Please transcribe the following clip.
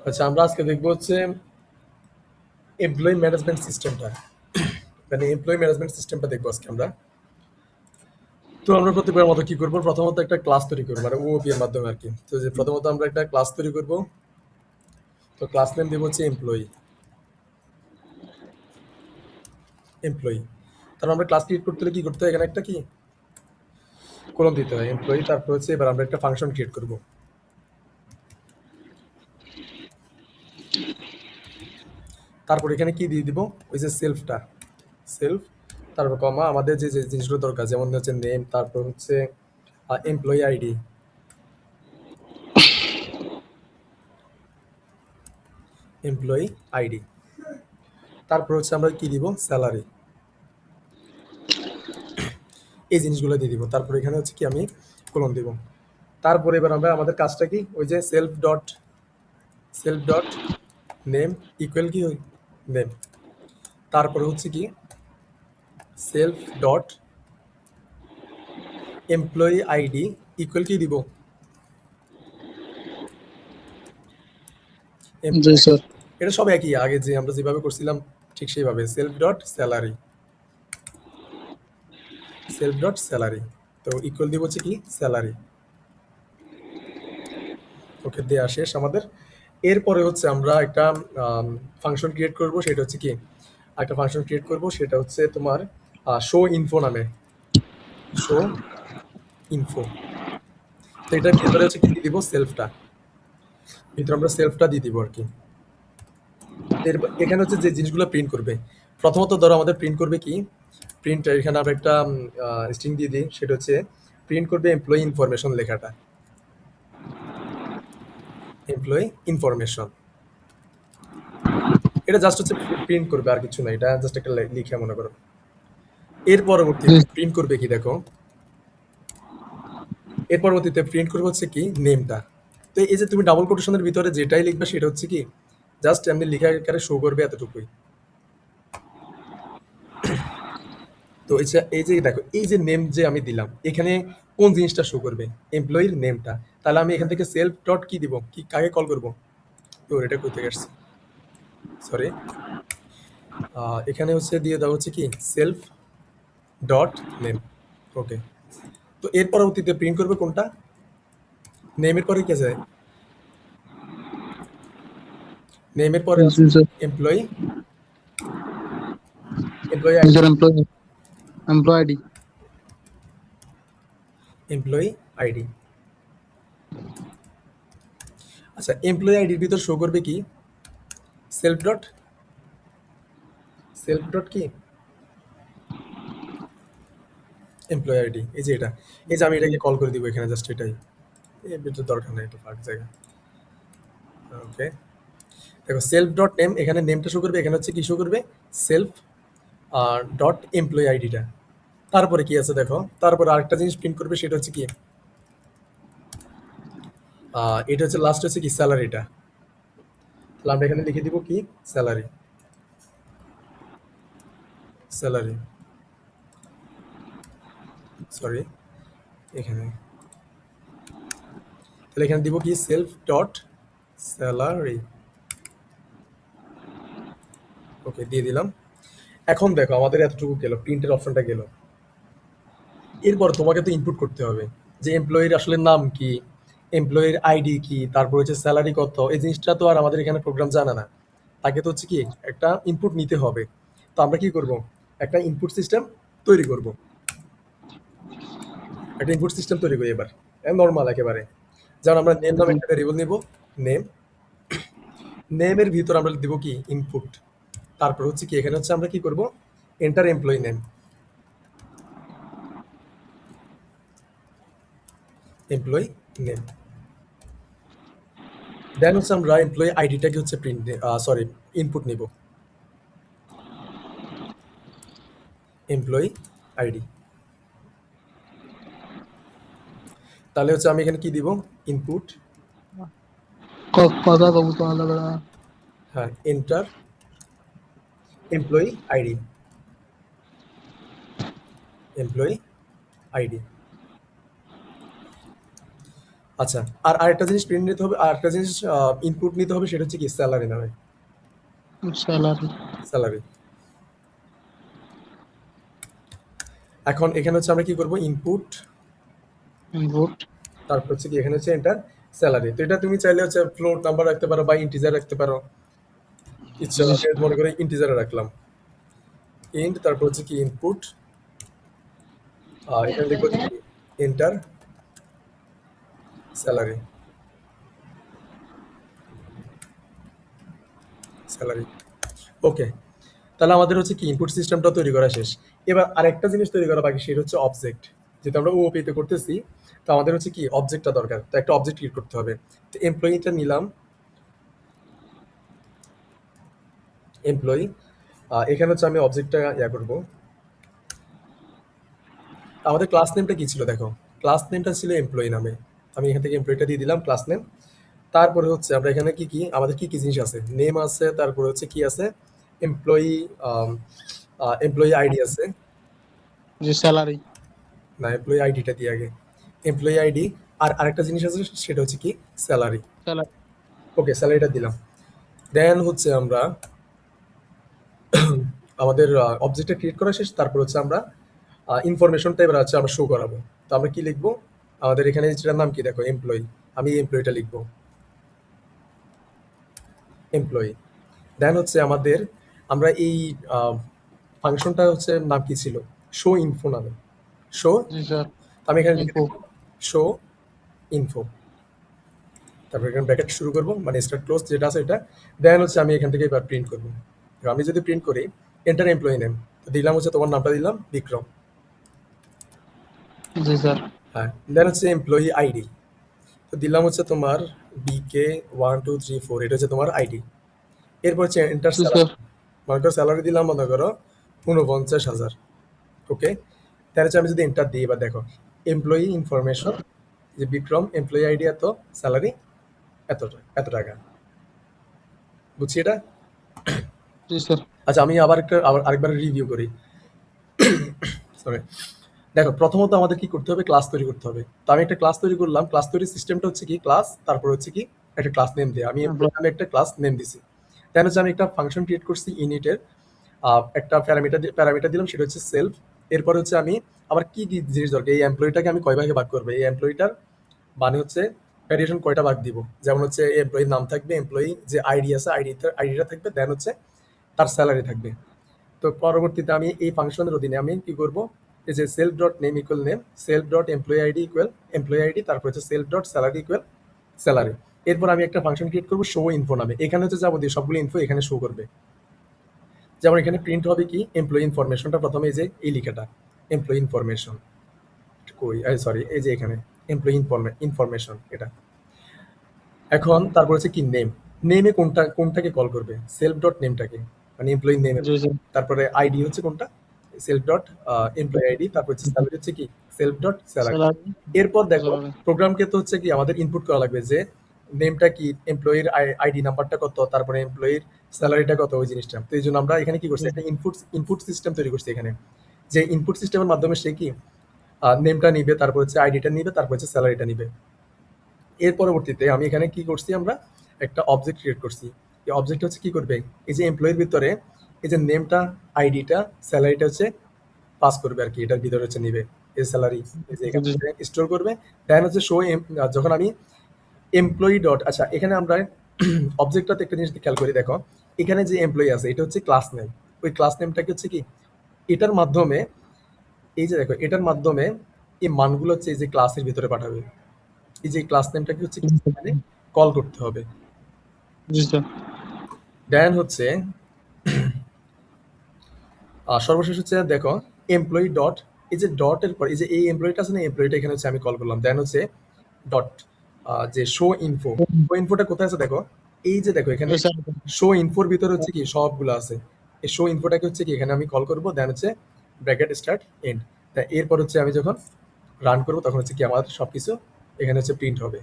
আচ্ছা, আমরা আজকে দেখবো হচ্ছে এমপ্লয়ি ম্যানেজমেন্ট সিস্টেমটা। মানে এমপ্লয়ি ম্যানেজমেন্ট সিস্টেমটা দেখবো আজকে আমরা। তো আমরা প্রত্যেকবার মতো কি করবো, প্রথমত একটা ক্লাস তৈরি করবো, মানে ওওপি এর মাধ্যমে আর কি। তো যে প্রথমত আমরা একটা ক্লাস তৈরি করব। তো ক্লাস নেম দেবো হচ্ছে এমপ্লয়ি। এমপ্লয়ি তারপর আমরা ক্লাস ক্রিয়েট করতে হলে কি করতে হয়, এখানে একটা কি কোলন দিতে হয় এমপ্লয়ি। তারপর হচ্ছে এবার আমরা একটা ফাংশন ক্রিয়েট করব। তারপর এখানে কি দিয়ে দিব, ওই যে সেলফটা, সেলফ, তারপর কমা আমাদের যে যে জিনিসগুলো দরকার, যেমন হচ্ছে নেম, তারপর হচ্ছে এমপ্লয়ি আইডি, এমপ্লয়ি আইডি, তারপর হচ্ছে আমরা কি দিব, স্যালারি, এই জিনিসগুলো দিয়ে দিব। তারপর এখানে হচ্ছে কি আমি কোলন দিব। তারপরে এবার আমরা আমাদের কাজটা কি, ওই যে সেলফ ডট নেম ইকুয়াল কি ওই নেম, তারপরে হচ্ছে কি self dot employee ID equal কি দিব, জি এমপ্লয়ি। স্যার। এটা সব একই, আগে যে আমরা যেভাবে করছিলাম ঠিক সেইভাবে, সেলফ ডট স্যালারি, তো ইকুয়াল দিব হচ্ছে কি স্যালারি। ওকে, দেওয়া শেষ আমাদের। এরপরে হচ্ছে আমরা একটা ফাংশন ক্রিয়েট করব, সেটা হচ্ছে কি একটা ফাংশন ক্রিয়েট করব, সেটা হচ্ছে তোমার শো ইনফো নামে, শো ইনফো। তো এটার ভিতরে হচ্ছে কি দিয়ে দিব, সেলফটা, ভিতরে আমরা সেলফটা দিয়ে দিব আর কি। এখানে হচ্ছে যে জিনিসগুলো প্রিন্ট করবে, প্রথমত ধরো আমাদের প্রিন্ট করবে কি, প্রিন্ট, এখানে আমরা একটা স্ট্রিং দিয়ে দিই, সেটা হচ্ছে প্রিন্ট করবে এমপ্লয়ি ইনফরমেশন লেখাটা, এমপ্লয়ি ইনফরমেশন। এটা জাস্ট হচ্ছে প্রিন্ট করবে, আর কিছু না, এটা জাস্ট একটা লিখে মনে করো। এর জি পরবর্তীতে প্রিন্ট করবে কি দেখো, এর পরবর্তীতে প্রিন্ট করবে হচ্ছে কি নেমটা। তো এই যে তুমি ডাবল কোটেশনের ভিতরে যেটাই লিখবে সেটা হচ্ছে কি জাস্ট এমনি লিখা আকারে শো করবে, এতটুকুই। তো এই যে দেখো, এই যে নেম যে আমি দিলাম, এখানে কোন জিনিসটা শো করবে, এমপ্লয়ির নেমটা। তাহলে আমি এখান থেকে সেলফ ডট কি দিব, কি কাকে কল করব, তো এটা কই থেকে আসছে, সরি, এখানে হচ্ছে দিয়ে দেওয়া হচ্ছে কি সেলফ ডট নেম। ওকে, তো এর পরবর্তীতে প্রিন্ট করবে কোনটা, নেমের পরে কি আছে, নেমের পরে আছে জি sir. Employee, employee ID, sir employ ID. Employee ID. আচ্ছা, এমপ্লয়ি আইডির ভিতর শো করবে কি সেলফ ডট, কি এমপ্লয়ি আইডি, এই যে এটা, এই যে আমি এটাকে কল করে দিব এখানে, জাস্ট এটাই, এর ভিতর দরকার নেই, একটু ফাঁক জায়গা। ওকে, দেখো সেলফ ডট নেম, এখানে নেমটা শো করবে, এখানে হচ্ছে কি শো করবে সেলফ ডট এমপ্লয়ি আইডিটা। তারপরে কি আছে দেখো, তারপরে আরেকটা জিনিস প্রিন্ট করবে, সেটা হচ্ছে কি এটা হচ্ছে লাস্ট হচ্ছে কি স্যালারিটা। তাহলে আমরা এখানে লিখে দিব কি স্যালারি, স্যালারি, সরি, এখানে, তাহলে এখানে দিব কি সেলফ ডট স্যালারি। ওকে, দিয়ে দিলাম। এখন দেখো আমাদের এতটুকু গেল, প্রিন্টের অপশনটা গেল। এরপর তোমাকে তো ইনপুট করতে হবে যে এমপ্লয়ির আসলে নাম কি, এমপ্লয়ির আইডি কি, তারপর হচ্ছে স্যালারি কত, এই জিনিসটা তো আর আমাদের এখানে প্রোগ্রাম জানা না। তাকে তো হচ্ছে কি একটা ইনপুট নিতে হবে। তো আমরা কি করব, একটা ইনপুট সিস্টেম তৈরি করব, একটা ইনপুট সিস্টেম তৈরি করি এবার, নর্মাল একেবারে। যেমন আমরা নেম নামে একটা ভেরিয়েবল নিব, নেম, নেমের ভিতর আমরা দিব কি ইনপুট। তারপর হচ্ছে কি এখানে হচ্ছে আমরা কি করব, enter employee name, employee name. Then হচ্ছে আমরা এমপ্লয়ি আইডিটাকে হচ্ছে প্রিন্ট, সরি, ইনপুট নিব, এমপ্লয়ি আইডি। তাহলে হচ্ছে আমি এখানে কি দিব, ইনপুট, কথা কবু তো আলাদা। হ্যাঁ, enter employee ID, employee ID. আচ্ছা, আর আরেকটা জিনিস প্রিন্ট নিতে হবে, আরেকটা জিনিস ইনপুট নিতে হবে, সেটা হচ্ছে কি স্যালারি নামে, স্যালারি। স্যালারি। এখন এখানে হচ্ছে আমরা কি করব, ইনপুট, ইনপুট। তারপর হচ্ছে কি এখানে হচ্ছে এন্টার স্যালারি। তো এটা তুমি চাইলে হচ্ছে ফ্লোট নাম্বার রাখতে পারো বা ইন্টিজার রাখতে পারো, ইচ্ছা জি আমি স্যার। মনে করে ইন্টিজারে রাখলাম। ইন্ট তারপর হচ্ছে কি ইনপুট, এখানে লিখবো হচ্ছে কি এন্টার স্যালারি, স্যালারি। ওকে, তাহলে আমাদের হচ্ছে কি ইনপুট সিস্টেমটা তৈরি করা শেষ। এবার আরেকটা জিনিস তৈরি করা বাকি, সেটা হচ্ছে অবজেক্ট। যেহেতু আমরা ওওপি তে করতেছি, তো আমাদের হচ্ছে কি অবজেক্টটা দরকার, তো একটা অবজেক্ট ক্রিয়েট করতে হবে। তো এমপ্লয়িটা নিলাম, এমপ্লয়ি, এখানে হচ্ছে আমি অবজেক্টটা ইয়া করব। আমাদের ক্লাস নেমটা কি ছিল দেখো, ক্লাস নেমটা ছিল এমপ্লয়ি নামে, আমি এখান থেকে এমপ্লয়িটা দিয়ে দিলাম ক্লাস নেম। তারপরে হচ্ছে আমরা এখানে কি কি আমাদের কি কি জিনিস আছে, নেম আছে, তারপরে হচ্ছে কি আছে, এমপ্লয়ি, এমপ্লয়ি আইডি আছে, জি স্যালারি। না এমপ্লয়ি আইডিটা দিয়ে আগে, এমপ্লয়ি আইডি। আর আরেকটা জিনিস আছে, সেটা হচ্ছে কি স্যালারি। স্যালারি। ওকে, স্যালারিটা দিলাম। দেন হচ্ছে আমরা আমাদের অবজেক্টটা ক্রিয়েট করা শেষ, তারপর হচ্ছে আমরা ইনফরমেশনটা এবার হচ্ছে আমরা শো করাবো। তো আমরা কি লিখবো, আমাদের এখানে যেটার নাম কি দেখো এমপ্লয়ি, আমি এমপ্লয়িটা লিখবো, এমপ্লয়ি। দেন হচ্ছে আমাদের, আমরা এই ফাংশনটা হচ্ছে নাম কি ছিল, শো ইনফো নামে, শো। জি স্যার। আমি এখানে লিখে ইনফো। দেবো শো ইনফো, তারপর এখানে ব্র্যাকেট শুরু করবো, মানে স্টার্ট ক্লোজ যেটা আছে এটা। দেন হচ্ছে আমি এখান থেকে এবার প্রিন্ট করবো। এবার আমি যদি প্রিন্ট করি এন্টার এমপ্লয়ি নেম, তো দিলাম হচ্ছে তোমার নামটা দিলাম বিক্রম। জি স্যার। হ্যাঁ, দেন হচ্ছে এমপ্লয়ি আইডি, তো দিলাম হচ্ছে তোমার BK 1 2 3 4, এটা হচ্ছে তোমার আইডি। এরপর হচ্ছে এন্টার জি স্যালারি, স্যার। মনে করো স্যালারি দিলাম মনে করো ৪৯,০০০। ওকে, তাহলে হচ্ছে আমি যদি এন্টার দিই, এবার দেখো এমপ্লয়ি ইনফরমেশন, যে বিক্রম, এমপ্লয়ি আইডি এত, স্যালারি এত, এত টাকা। বুঝছি এটা? জি স্যার। আচ্ছা, আমি আবার আরেকবার রিভিউ করি, সরি। দেখো প্রথমত আমাদের কি করতে হবে, ক্লাস তৈরি করতে হবে। তো আমি একটা ক্লাস তৈরি করলাম, ক্লাস তৈরির সিস্টেমটা হচ্ছে কি ক্লাস, তারপর হচ্ছে কি একটা ক্লাস নেম দিয়ে আমি এমপ্লয়ি নামে একটা ক্লাস নেম দিছি। দেন হচ্ছে আমি একটা ফাংশন ক্রিয়েট করছি ইনিটের, একটা প্যারামিটার দিলাম, সেটা হচ্ছে সেলফ। এরপর হচ্ছে আমি আমার কি কি জিনিস দরকার, এই এমপ্লয়িটাকে আমি কয় ভাগে ভাগ করবো, এই এমপ্লয়িটার মানে হচ্ছে ভ্যারিয়েশন কয়টা ভাগ দিব, যেমন হচ্ছে এমপ্লয়ির নাম থাকবে, এমপ্লয়ি যে আইডি আছে আইডিটা থাকবে, দেন হচ্ছে তার স্যালারি থাকবে। তো পরবর্তীতে আমি এই ফাংশনের অধীনে আমি কি করব, এই যে self dot name equal name, self dot employee ID equal employee ID, তারপর হচ্ছে self dot salary equal salary. এরপর আমি একটা ফাংশন ক্রিয়েট করবো শো ইনফো নামে, এখানে হচ্ছে যাবতীয় সবগুলো ইনফো এখানে শো করবে। যেমন এখানে প্রিন্ট হবে কি এমপ্লয়ি ইনফরমেশনটা, প্রথমে এই যে এই লেখাটা এমপ্লয়ি ইনফরমেশন, কই সরি, এই যে এখানে এমপ্লয়ি ইনফরমেশন এটা। এখন তারপর হচ্ছে কি নেম, নেমে কোনটাকে কল করবে, সেলফ ডট নেমটাকে, মানে এমপ্লয়ি নেমে। জি স্যার। তারপরে আইডি হচ্ছে কোনটা, সেলফ ডট এমপ্লয়ি আইডি, তারপর হচ্ছে স্যালারি হচ্ছে কি সেলফ ডট স্যালারি। স্যালারি। এরপর দেখো স্যালারি। প্রোগ্রামকে তো হচ্ছে কি আমাদের ইনপুট করা লাগবে, যে নেমটা কি, এমপ্লয়ির আইডি নাম্বারটা কত, তারপরে এমপ্লয়ির স্যালারিটা কত, ওই জিনিসটা। তো এই জন্য আমরা এখানে কি করছি, একটা ইনপুট সিস্টেম তৈরি করছি এখানে, যে ইনপুট সিস্টেমের মাধ্যমে সে কি নেমটা নিবে, তারপর হচ্ছে আইডিটা নিবে, তারপর হচ্ছে স্যালারিটা নিবে। এর পরবর্তীতে আমি এখানে কি করছি, আমরা একটা অবজেক্ট ক্রিয়েট করছি। এই অবজেক্ট হচ্ছে কি করবে, এই যে এমপ্লয়ির ভিতরে এই যে নেমটা, আইডিটা, স্যালারিটা হচ্ছে পাস করবে আর কি, এটার ভিতরে হচ্ছে নিবে এই স্যালারি, এই যে এখান জি থেকে স্টোর করবে। দেন হচ্ছে শো, যখন আমি এমপ্লয়ি ডট, আচ্ছা এখানে আমরা অবজেক্টটাতে একটা জিনিস খেয়াল করি, দেখো এখানে যে এমপ্লয়ি আছে এটা হচ্ছে ক্লাস নেম, ওই ক্লাস নেমটাকে হচ্ছে কি এটার মাধ্যমে, এই যে দেখো এটার মাধ্যমে এই মানগুলো হচ্ছে এই যে ক্লাসের ভিতরে পাঠাবে, এই যে ক্লাস নেমটাকে হচ্ছে কি এখানে কল করতে হবে। জি স্যার। দেন হচ্ছে সর্বশেষ হচ্ছে দেখো এমপ্লয়ি ডট, এই যে ডটের পর এই যে এই এমপ্লয়িটা আছে না, এমপ্লয়িটা এখানে হচ্ছে আমি কল করলাম। দেন হচ্ছে ডট, যে শো ইনফো, শো ইনফোটা কোথায় আছে দেখো, এই যে দেখো এখানে জি স্যার। শো ইনফোর ভিতরে হচ্ছে কি সবগুলো আছে, এই শো ইনফোটাকে হচ্ছে কি এখানে আমি কল করবো। দেন হচ্ছে ব্র্যাকেট স্টার্ট এন্ড, এরপর হচ্ছে আমি যখন রান করবো তখন হচ্ছে কি আমার সবকিছু এখানে হচ্ছে প্রিন্ট হবে।